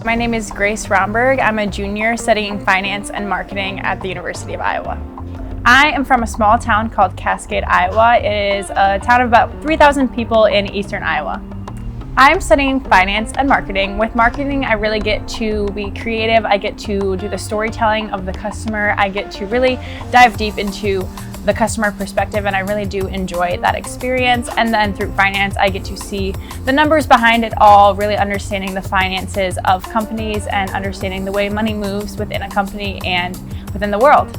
My name is Grace Romberg. I'm a junior studying finance and marketing at the University of Iowa. I am from a small town called Cascade, Iowa. It is a town of about 3,000 people in eastern Iowa. I'm studying finance and marketing. With marketing, I really get to be creative. I get to do the storytelling of the customer. I get to really dive deep into the customer perspective, and I really do enjoy that experience. And then through finance, I get to see the numbers behind it all, really understanding the finances of companies and understanding the way money moves within a company and within the world.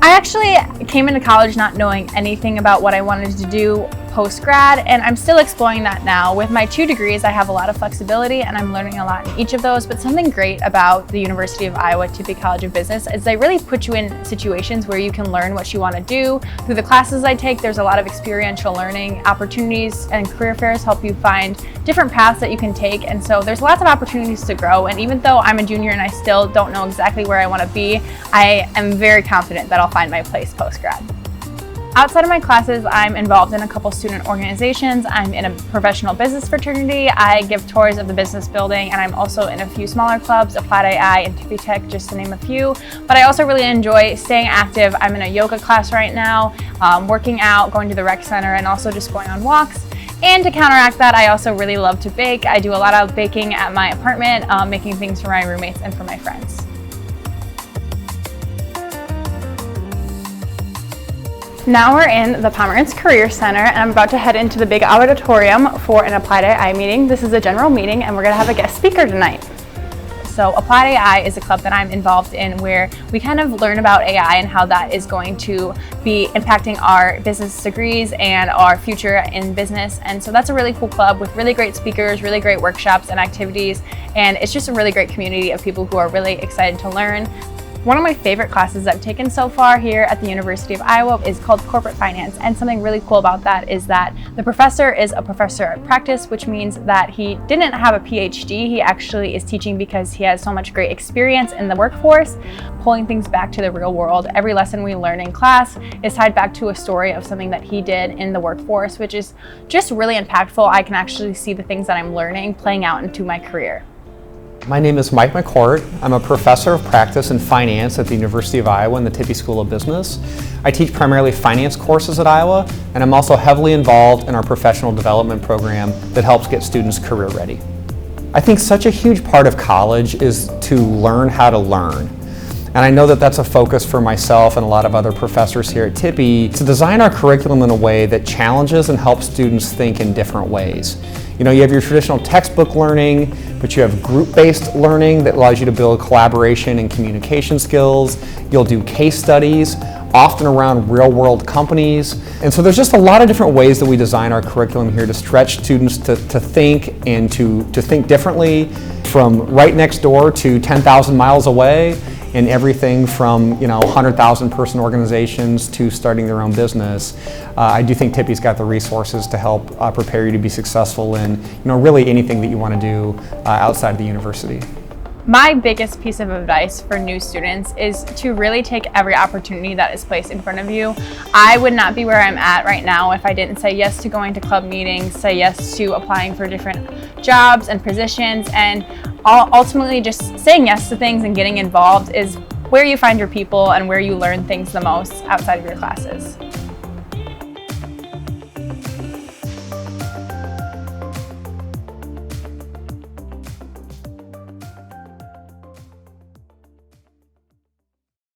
I actually came into college not knowing anything about what I wanted to do post-grad, and I'm still exploring that now. With my 2 degrees, I have a lot of flexibility and I'm learning a lot in each of those, but something great about the University of Iowa Tippie College of Business is they really put you in situations where you can learn what you want to do. Through the classes I take, there's a lot of experiential learning opportunities, and career fairs help you find different paths that you can take, and so there's lots of opportunities to grow. And even though I'm a junior and I still don't know exactly where I want to be, I am very confident that I'll find my place post-grad. Outside of my classes, I'm involved in a couple student organizations. I'm in a professional business fraternity. I give tours of the business building, and I'm also in a few smaller clubs, Applied AI and Tippie Tech, just to name a few. But I also really enjoy staying active. I'm in a yoga class right now, working out, going to the rec center, and also just going on walks. And to counteract that, I also really love to bake. I do a lot of baking at my apartment, making things for my roommates and for my friends. Now we're in the Pomerantz Career Center, and I'm about to head into the big auditorium for an Applied AI meeting. This is a general meeting, and we're going to have a guest speaker tonight. So Applied AI is a club that I'm involved in where we kind of learn about AI and how that is going to be impacting our business degrees and our future in business. And so that's a really cool club with really great speakers, really great workshops and activities, and it's just a really great community of people who are really excited to learn. One of my favorite classes I've taken so far here at the University of Iowa is called Corporate Finance, and something really cool about that is that the professor is a professor at practice, which means that he didn't have a PhD. He actually is teaching because he has so much great experience in the workforce, pulling things back to the real world. Every lesson we learn in class is tied back to a story of something that he did in the workforce, which is just really impactful. I can actually see the things that I'm learning playing out into my career. My name is Mike McCourt. I'm a professor of practice and finance at the University of Iowa in the Tippie School of Business. I teach primarily finance courses at Iowa, and I'm also heavily involved in our professional development program that helps get students career ready. I think such a huge part of college is to learn how to learn. And I know that that's a focus for myself and a lot of other professors here at Tippie, to design our curriculum in a way that challenges and helps students think in different ways. You know, you have your traditional textbook learning, but you have group-based learning that allows you to build collaboration and communication skills. You'll do case studies, often around real-world companies. And so there's just a lot of different ways that we design our curriculum here to stretch students to think and to think differently, from right next door to 10,000 miles away, in everything from 100,000 person organizations to starting their own business. I do think Tippie's got the resources to help prepare you to be successful in really anything that you want to do outside the university. My biggest piece of advice for new students is to really take every opportunity that is placed in front of you. I would not be where I'm at right now if I didn't say yes to going to club meetings, say yes to applying for different jobs and positions, and ultimately just saying yes to things and getting involved is where you find your people and where you learn things the most outside of your classes.